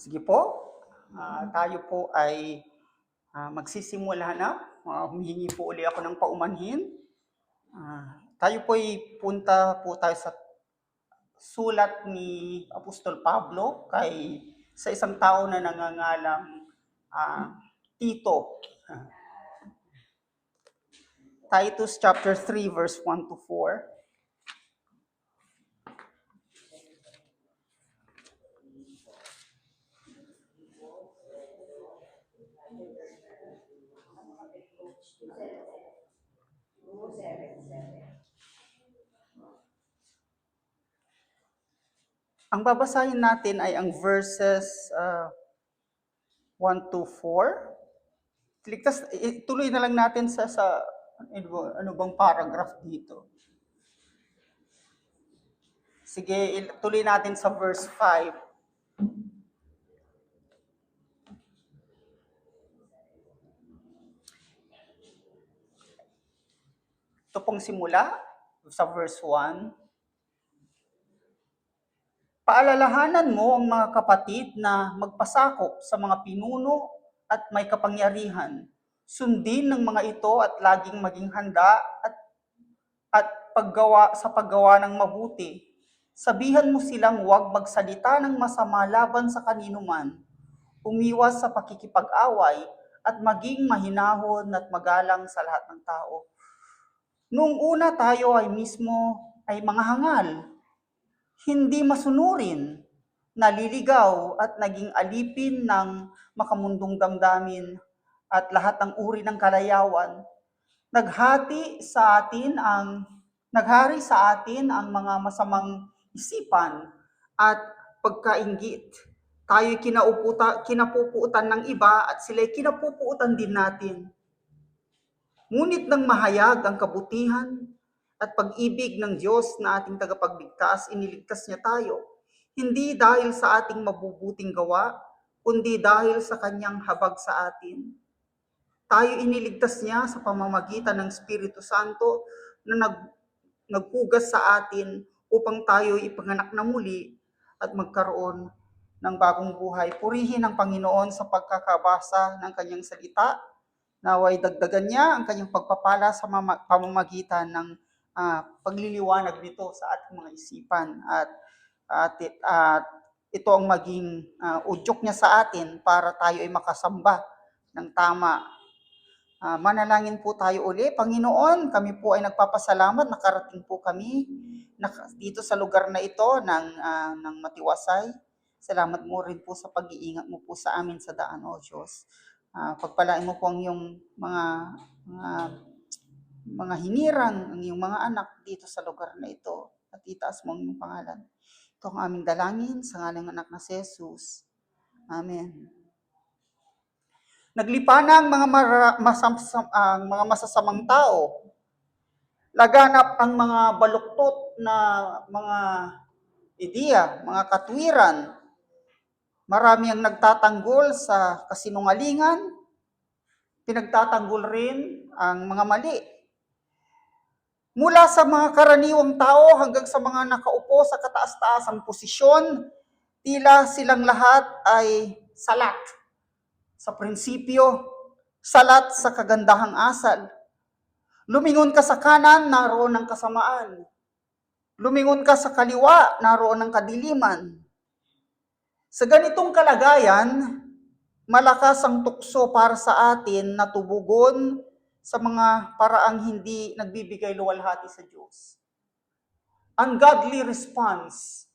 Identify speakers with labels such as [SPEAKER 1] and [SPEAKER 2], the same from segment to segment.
[SPEAKER 1] Sige po, tayo po ay magsisimula na. Humihingi po uli ako ng paumanhin. Tayo po ay punta po tayo sa sulat ni Apostol Pablo sa isang tao na nangangalang Tito. Titus chapter 3 verse 1 to 4. Ang babasahin natin ay ang verses 1 to 4. Tuloy na lang natin sa ano bang paragraph dito. Sige, tuloy natin sa verse 5. Ito pong simula sa verse 1. Paalalahanan mo ang mga kapatid na magpasakop sa mga pinuno at may kapangyarihan. Sundin ng mga ito at laging maging handa at paggawa ng mabuti. Sabihan mo silang huwag magsalita ng masama laban sa kanino man. Umiwas sa pakikipag-away at maging mahinahon at magalang sa lahat ng tao. Noong una tayo ay mga hangal, hindi masunurin, naliligaw at naging alipin ng makamundong damdamin at lahat ng uri ng kalayawan. Naghari sa atin ang mga masamang isipan at pagkainggit. Tayo'y kinapupuutan ng iba at sila'y kinapupuutan din natin. Ngunit nang mahayag ang kabutihan at pag-ibig ng Diyos na ating tagapagligtas, iniligtas niya tayo, hindi dahil sa ating mabubuting gawa, kundi dahil sa kanyang habag sa atin. Tayo iniligtas niya sa pamamagitan ng Espiritu Santo na naghugas sa atin upang tayo ipanganak na muli at magkaroon ng bagong buhay. Purihin ang Panginoon sa pagkakabasa ng kanyang salita. Naway dagdagan niya ang kanyang pagpapala sa pamamagitan ng pagliliwanag nito sa ating mga isipan at ito ang maging udyok niya sa atin para tayo ay makasamba ng tama. Manalangin po tayo uli. Panginoon, kami po ay nagpapasalamat, nakarating po kami dito sa lugar na ito ng matiwasay. Salamat mo rin po sa pag-iingat mo po sa amin sa daan, O Diyos. Pagpalain mo po ang iyong mga hinirang, ang iyong mga anak dito sa lugar na ito at itaas mo ang iyong pangalan. Ito ang aming dalangin sa ngalan ng anak na si Jesus. Amen. Naglipa na ang mga masasamang tao. Laganap ang mga baluktot na mga ideya, mga katwiran. Marami ang nagtatanggol sa kasinungalingan. Pinagtatanggol rin ang mga mali. Mula sa mga karaniwang tao hanggang sa mga nakaupo sa kataas-taasang posisyon, tila silang lahat ay salat sa prinsipyo, salat sa kagandahang asal. Lumingon ka sa kanan, naroon ang kasamaan. Lumingon ka sa kaliwa, naroon ang kadiliman. Sa ganitong kalagayan, malakas ang tukso para sa atin na tubugon sa mga paraang hindi nagbibigay luwalhati sa Diyos. Ungodly response.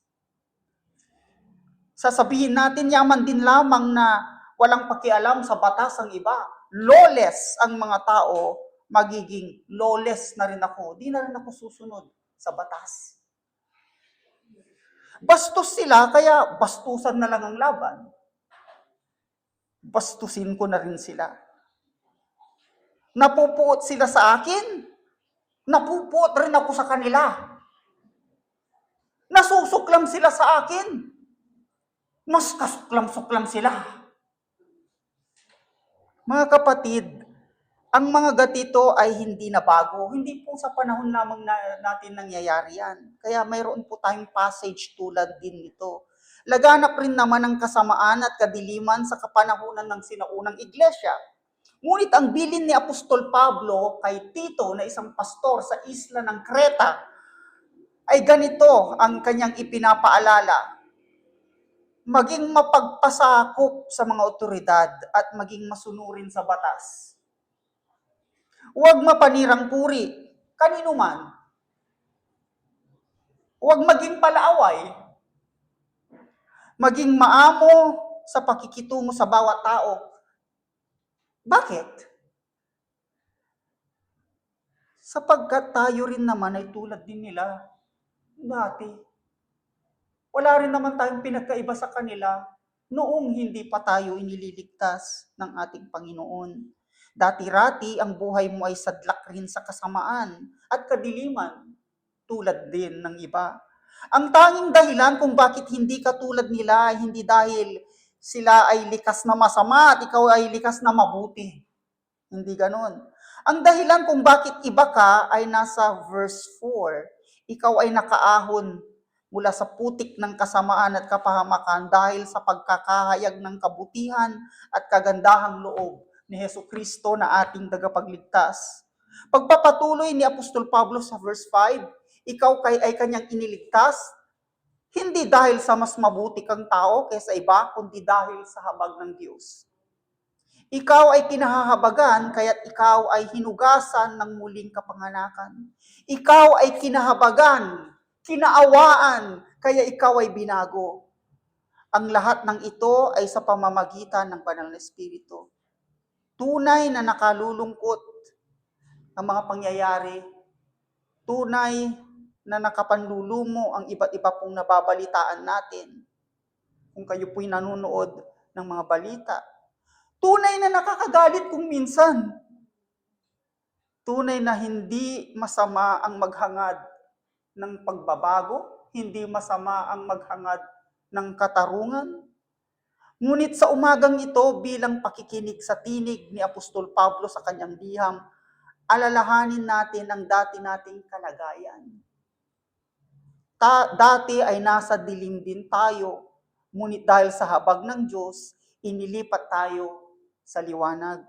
[SPEAKER 1] Sasabihin natin, yaman din lamang na walang pakialam sa batas ang iba. Lawless ang mga tao, magiging lawless na rin ako. Di na rin ako susunod sa batas. Bastos sila, kaya bastusan na lang ang laban. Bastusin ko na rin sila. Napupuot sila sa akin, napupuot rin ako sa kanila. Nasusuklam sila sa akin, mas kasuklam-suklam sila. Mga kapatid, ang mga gatito ay hindi na bago. Hindi po sa panahon lamang natin nangyayari yan. Kaya mayroon po tayong passage tulad din nito. Laganap rin naman ang kasamaan at kadiliman sa kapanahunan ng sinaunang iglesia. Ngunit ang bilin ni Apostol Pablo kay Tito na isang pastor sa isla ng Creta ay ganito ang kanyang ipinapaalala: maging mapagpasakop sa mga otoridad at maging masunurin sa batas. Huwag mapanirang puri, kanino man. Huwag maging palaaway. Maging maamo sa pakikitungo sa bawat tao. Bakit? Sapagkat tayo rin naman ay tulad din nila dati. Wala rin naman tayong pinagkaiba sa kanila noong hindi pa tayo inililigtas ng ating Panginoon. Dati-rati ang buhay mo ay sadlak rin sa kasamaan at kadiliman, tulad din ng iba. Ang tanging dahilan kung bakit hindi ka tulad nila ay hindi dahil sila ay likas na masama at ikaw ay likas na mabuti. Hindi ganon. Ang dahilan kung bakit iba ka ay nasa verse 4. Ikaw ay nakaahon mula sa putik ng kasamaan at kapahamakan dahil sa pagkakahayag ng kabutihan at kagandahang loob ni Hesukristo na ating tagapagligtas. Pagpapatuloy ni Apostol Pablo sa verse 5, ikaw ay kanyang iniligtas, hindi dahil sa mas mabuti kang tao kaysa iba, kundi dahil sa habag ng Diyos. Ikaw ay kinahahabagan, kaya't ikaw ay hinugasan ng muling kapanganakan. Ikaw ay kinahabagan, kinaawaan, kaya ikaw ay binago. Ang lahat ng ito ay sa pamamagitan ng Banal na Espiritu. Tunay na nakalulungkot ang mga pangyayari. Tunay na nakapanlulumo ang iba't iba pong nababalitaan natin. Kung kayo po'y nanonood ng mga balita, tunay na nakakagalit kung minsan. Tunay na hindi masama ang maghangad ng pagbabago, hindi masama ang maghangad ng katarungan. Ngunit sa umagang ito, bilang pakikinig sa tinig ni Apostol Pablo sa kanyang liham, alalahanin natin ang dati nating kalagayan. Dati ay nasa dilim din tayo, ngunit dahil sa habag ng Diyos, inilipat tayo sa liwanag.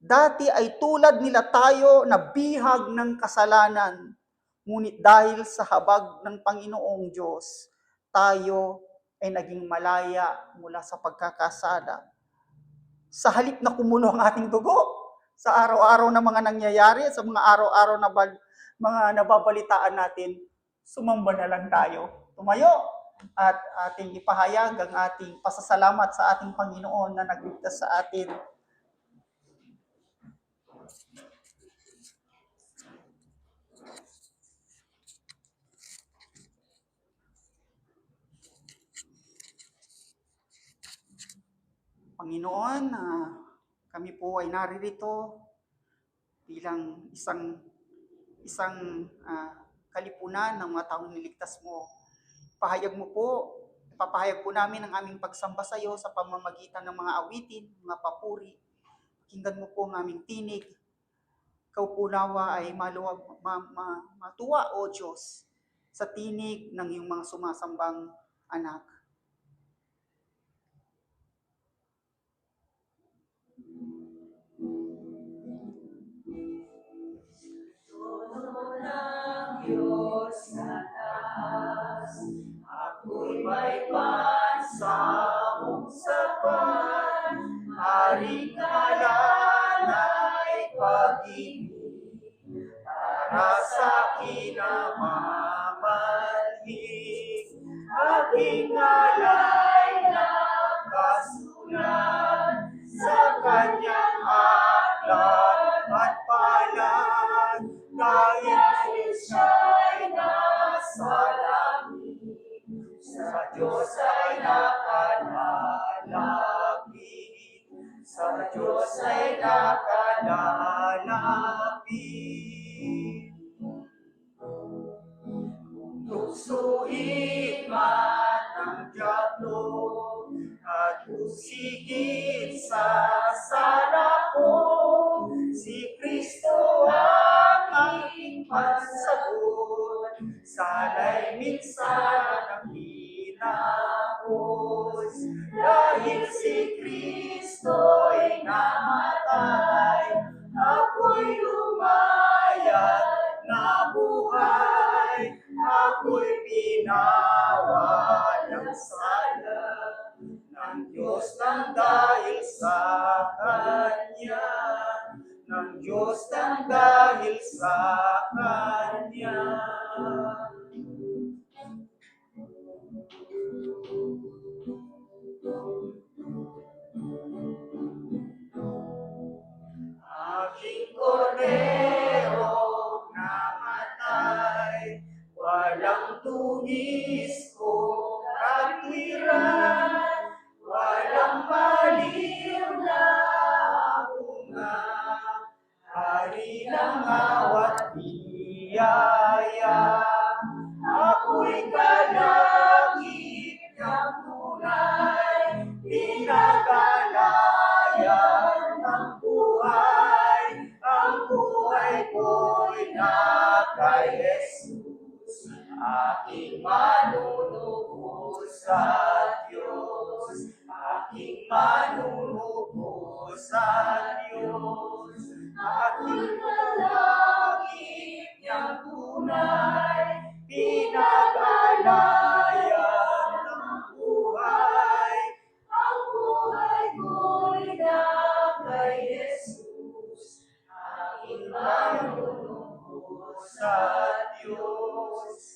[SPEAKER 1] Dati ay tulad nila tayo na bihag ng kasalanan, ngunit dahil sa habag ng Panginoong Diyos, tayo ay naging malaya mula sa pagkakasala. Sa halip na kumulo ang ating dugo, sa araw-araw na mga nangyayari, sa mga araw-araw na mga nababalitaan natin, sumamba na lang tayo. Tumayo at ating ipahayag ang ating pasasalamat sa ating Panginoon na nagligtas sa atin. Panginoon, kami po ay naririto bilang isang kalipunan ng mga taong niligtas mo. Ipapahayag po namin ang aming pagsamba sa iyo sa pamamagitan ng mga awitin, mga papuri. Pakinggan mo po ang aming tinig. Ikaw po nawa ay matuwa, O Diyos, sa tinig ng iyong mga sumasambang anak. Diyos sa taas, ako'y may pansahong sapat, haring kalanay pag-ibig, para sa kinamamalhig, aking alay na kasulat, sa kanyang aklat at palad, dahil siya'y nasa langit, sa Diyos ay nakalalapit, sa Diyos ay nakalalapit. Tuksuin man ang dyablo at usigin sa sala ko, si Kristo ang aking pansagot, sala'y minsan ang hina ko. Dahil si Kristo'y namatay, ako'y lumayat na buhay, ako'y pinawalang sala ng Diyos ng dahil sa Kanya, ng Diyos ng dahil sa Kanya. Aking kordero namatay, walang tungis o katwiran, walang baliw na bunga, hari ng awat biyaya. Ako'y kalakip ng tunay, pinagalayan ng buhay, ang buhay ko'y na kay Jesus, aking manunubos sa Diyos, aking manunubos sa Diyos, aking kalakip niyang tunay, pinag-alayan ng buhay, ang buhay ko'y na kay Jesus, aking manunubos sa Diyos,